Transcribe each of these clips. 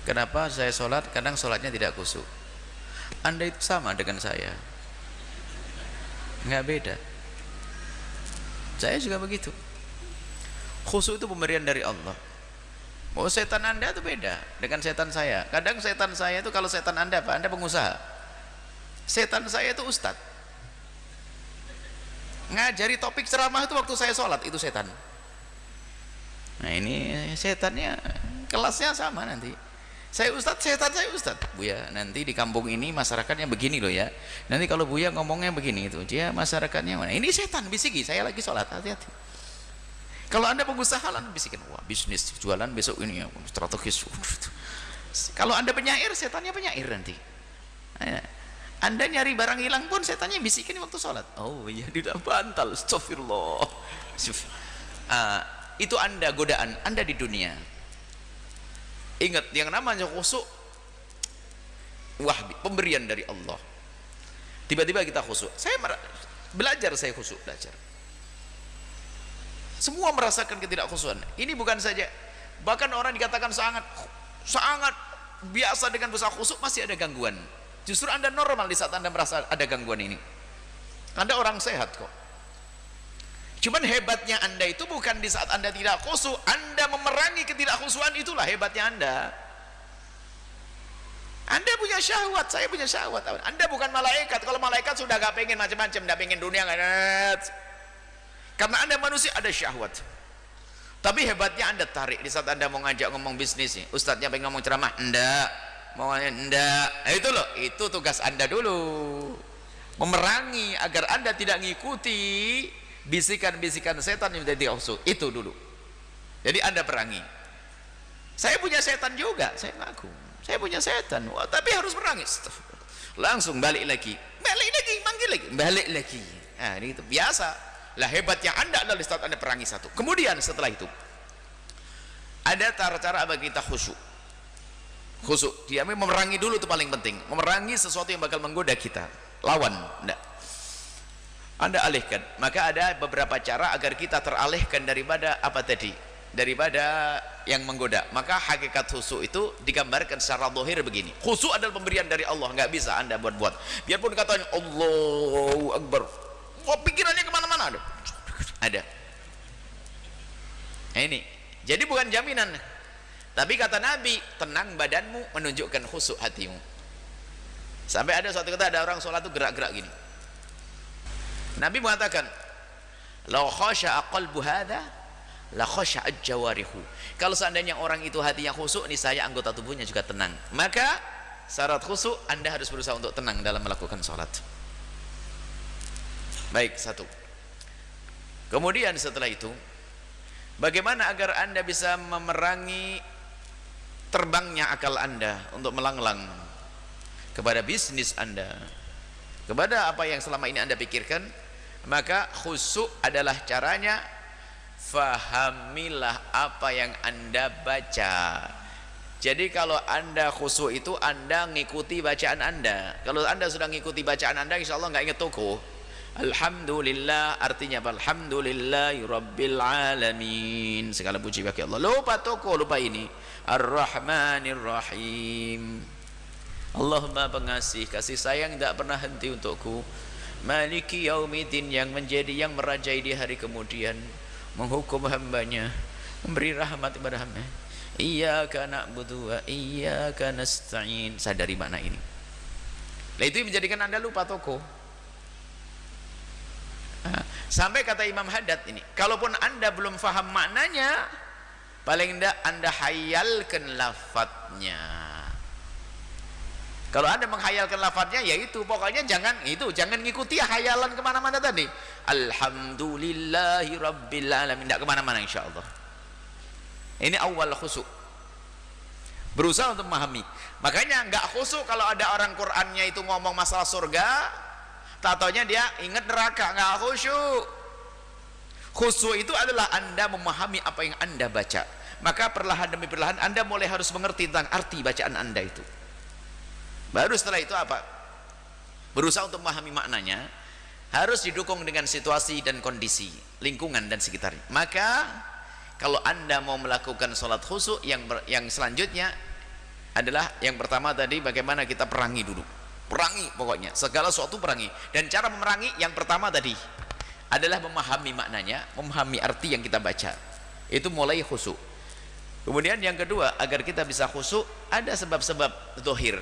Kenapa saya sholat kadang sholatnya tidak khusyuk? Anda itu sama dengan saya, nggak beda. Saya juga begitu. Khusyuk itu pemberian dari Allah. Oh, setan Anda itu beda dengan setan saya. Kadang setan saya itu, kalau setan Anda apa? Anda pengusaha. Setan saya itu ustadz, ngajari topik ceramah itu waktu saya sholat, itu setan. Nah ini setannya kelasnya sama nanti. Saya ustadz, setan saya ustadz. Buya, nanti di kampung ini masyarakatnya begini loh ya. Nanti kalau Buya ngomongnya begini itu, dia masyarakatnya mana? Ini setan bisiki, saya lagi sholat, hati-hati. Kalau Anda pengusaha, Anda bisikin, wah bisnis jualan besok ini ya, strategis. Kalau Anda penyair, setannya penyair nanti. Anda nyari barang hilang pun setannya bisikin waktu sholat. Oh iya, tidak bantal, astagfirullah. Itu Anda godaan Anda di dunia. Ingat, yang namanya khusyuk, wah, pemberian dari Allah. Tiba-tiba kita khusyuk. Saya khusyuk, belajar. Semua merasakan ketidakkhusyuan. Ini bukan saja, bahkan orang dikatakan sangat biasa dengan berusaha khusyuk, masih ada gangguan. Justru Anda normal di saat Anda merasa ada gangguan ini. Anda orang sehat kok. Cuman hebatnya Anda itu bukan di saat Anda tidak khusyuk, Anda memerangi ketidakkhusyuan, itulah hebatnya Anda. Anda punya syahwat, saya punya syahwat. Anda bukan malaikat. Kalau malaikat sudah gak pengen macam-macam, gak pengen dunia, gak. Karena Anda manusia ada syahwat. Tapi hebatnya Anda tarik di saat Anda mau ngajak ngomong bisnis nih. Ustadznya pengen ngomong ceramah, enggak. Maunya enggak. Itu loh, itu tugas Anda dulu. Memerangi agar Anda tidak ngikuti bisikan-bisikan setan yang tidak khusyuk itu dulu. Jadi Anda perangi. Saya punya setan juga, saya ngaku. Saya punya setan, wah, tapi harus perangi. Langsung balik lagi, manggil lagi, balik lagi. Nah, ini itu biasa. Lah hebatnya Anda adalah saat Anda perangi satu. Kemudian setelah itu ada cara-cara bagi kita khusyuk. Khusyuk, dia memerangi dulu, itu paling penting. Memerangi sesuatu yang bakal menggoda kita. Lawan, enggak. Anda alihkan. Maka ada beberapa cara agar kita teralihkan daripada apa tadi, daripada yang menggoda. Maka hakikat khusyuk itu digambarkan secara zahir begini. Khusyuk adalah pemberian dari Allah, nggak bisa Anda buat-buat. Biarpun katanya Allahu Akbar, wah, pikirannya kemana-mana ada. Nah, ini jadi bukan jaminan, tapi kata Nabi, tenang badanmu menunjukkan khusyuk hatimu. Sampai ada suatu kata, ada orang sholat itu gerak-gerak gini. Nabi mengatakan, "Law khasha'a qalbu hadza la khasha'at jawarihu." Kalau seandainya orang itu hatinya khusyuk, niscaya anggota tubuhnya juga tenang. Maka syarat khusyuk, Anda harus berusaha untuk tenang dalam melakukan sholat. Baik, satu. Kemudian setelah itu, bagaimana agar Anda bisa memerangi terbangnya akal Anda untuk melanglang kepada bisnis Anda, kepada apa yang selama ini Anda pikirkan? Maka khusyuk adalah caranya, fahamilah apa yang Anda baca. Jadi kalau Anda khusyuk itu Anda ngikuti bacaan Anda. Kalau Anda sudah ngikuti bacaan Anda, insya Allah nggak ingat toko. Alhamdulillah artinya apa? Alhamdulillahi Rabbil Alamin, segala puji bagi Allah. Lupa toko, lupa ini. Ar-Rahmanir Rahim, Allahumma pengasih, kasih sayang tidak pernah henti untukku. Maliki yaumiddin, yang menjadi, yang merajai di hari kemudian, menghukum hambanya, memberi rahmat kepada hamba. Iyyaka na'budu wa iyyaka nasta'in. Sadari makna ini. Nah, itu menjadikan Anda lupa toko. Sampai kata Imam Haddad ini, kalaupun Anda belum faham maknanya, paling tidak Anda hayalkan lafadznya. Kalau Anda menghayalkan lafadznya, yaitu pokoknya jangan ngikuti hayalan kemana-mana tadi. Alhamdulillahi Rabbil Alamin, tidak kemana-mana insya Allah. Ini awal khusyuk, berusaha untuk memahami. Makanya nggak khusyuk kalau ada orang Qur'annya itu ngomong masalah surga, tatonya dia ingat neraka, nggak khusyuk. Khusyuk itu adalah Anda memahami apa yang Anda baca. Maka perlahan demi perlahan Anda mulai harus mengerti tentang arti bacaan Anda itu. Baru setelah itu apa? Berusaha untuk memahami maknanya, harus didukung dengan situasi dan kondisi, lingkungan dan sekitarnya. Maka kalau Anda mau melakukan sholat khusyuk yang selanjutnya, adalah yang pertama tadi bagaimana kita perangi dulu. Perangi pokoknya, segala sesuatu perangi. Dan cara memerangi yang pertama tadi adalah memahami maknanya, memahami arti yang kita baca. Itu mulai khusyuk. Kemudian yang kedua, agar kita bisa khusyuk ada sebab-sebab zahir.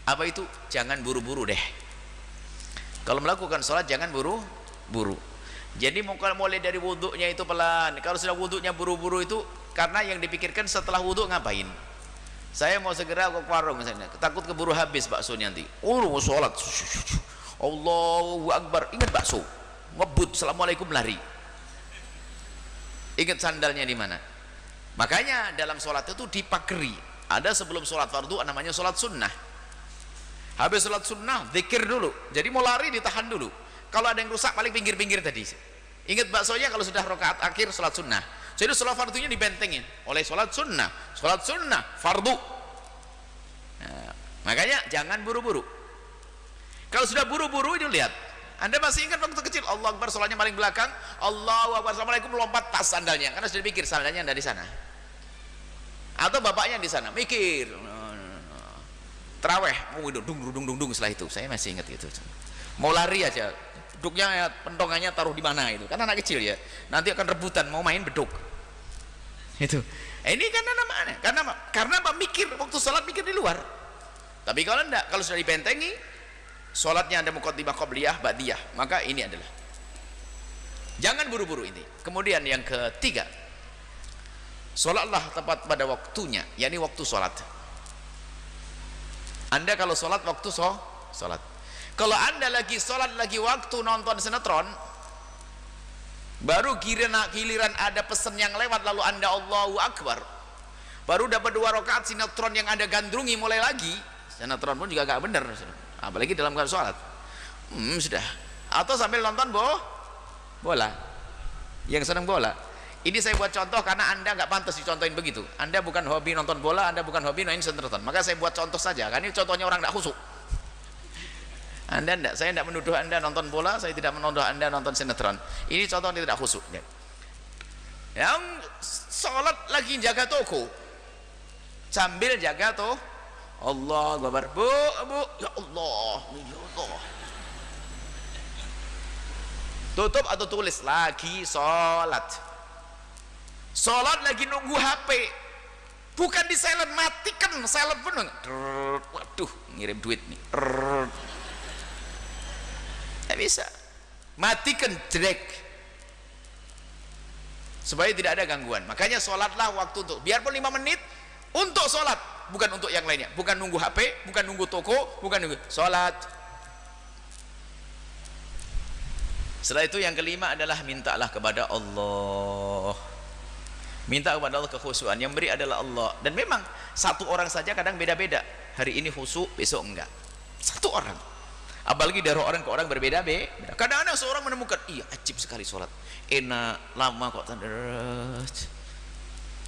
Apa itu? Jangan buru-buru deh. Kalau melakukan sholat jangan buru-buru. Jadi mulai dari wuduknya itu pelan. Kalau sudah wuduknya buru-buru itu karena yang dipikirkan setelah wuduk ngapain. Saya mau segera ke warung misalnya, takut keburu habis baksonya nanti. Mau sholat, Allahu Akbar, ingat bakso, ngebut, assalamualaikum, lari. Ingat sandalnya di mana. Makanya dalam sholat itu dipakeri. Ada sebelum sholat fardu namanya sholat sunnah. Habis sholat sunnah, zikir dulu. Jadi mau lari ditahan dulu. Kalau ada yang rusak paling pinggir-pinggir tadi. Ingat baksonya kalau sudah rakaat akhir sholat sunnah. Jadi sholat fardunya dibentengin oleh sholat sunnah, fardu. Nah, makanya jangan buru-buru. Kalau sudah buru-buru itu lihat. Anda masih ingat waktu kecil Allah Akbar sholatnya paling belakang, Allahu Akbar assalamualaikum lompat tas sandalnya karena sudah pikir sandalnya ada di sana. Atau bapaknya di sana mikir. Terawih mau dung setelah itu saya masih ingat itu. Mau lari aja. Beduknya pentongannya taruh di mana itu kan anak kecil ya, nanti akan rebutan mau main beduk itu. Ini karena apa mikir waktu sholat, mikir di luar. Tapi kalau enggak, kalau sudah dibentengi sholatnya ada muqaddimah qabliyah ba'diyah, maka ini adalah jangan buru-buru ini. Kemudian yang ketiga, sholatlah tepat pada waktunya, yakni waktu sholat. Anda kalau sholat waktu sholat. Kalau anda lagi sholat lagi waktu nonton sinetron, baru giliran ada pesan yang lewat lalu anda Allahu Akbar, baru dapat 2 rakaat sinetron yang ada gandrungi mulai lagi. Sinetron pun juga gak benar, apalagi dalam sholat. Sudah. Atau sambil nonton bola, yang senang bola. Ini saya buat contoh karena anda gak pantas dicontohin begitu. Anda bukan hobi nonton bola, anda bukan hobi nonton sinetron, maka saya buat contoh saja. Karena ini contohnya orang gak khusyuk. Saya tidak menuduh anda nonton bola, saya tidak menuduh anda nonton sinetron. Ini contoh tidak khusyuk. Yang sholat lagi jaga toko, sambil jaga Allah Akbar, bu, ya Allah, tutup atau tulis lagi sholat lagi nunggu HP, bukan di silent, matikan silent pun. Waduh, ngirim duit nih. Tidak bisa, matikan drag supaya tidak ada gangguan. Makanya sholatlah waktu untuk, biarpun 5 menit untuk sholat, bukan untuk yang lainnya, bukan nunggu HP, bukan nunggu toko, bukan nunggu sholat. Setelah itu yang kelima adalah mintalah kepada Allah. Minta kepada Allah kekhusyuan, yang beri adalah Allah. Dan memang satu orang saja kadang beda-beda, hari ini khusyuk, besok enggak. Satu orang, apalagi dari orang ke orang berbeda-beda. Kadang-kadang seorang menemukan, iya ajib sekali sholat, enak, lama kok terus.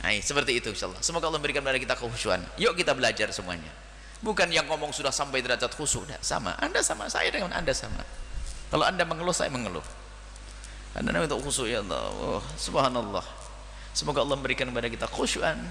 Nah, seperti itu insyaallah. Semoga Allah memberikan kepada kita kekhusyuan. Yuk kita belajar semuanya. Bukan yang ngomong sudah sampai derajat khusyuk, sama. Anda sama, saya dengan Anda sama. Kalau Anda mengeluh, saya mengeluh. Anda minta khusyuk, ya Allah, subhanallah. Semoga Allah memberikan kepada kita khusyuan.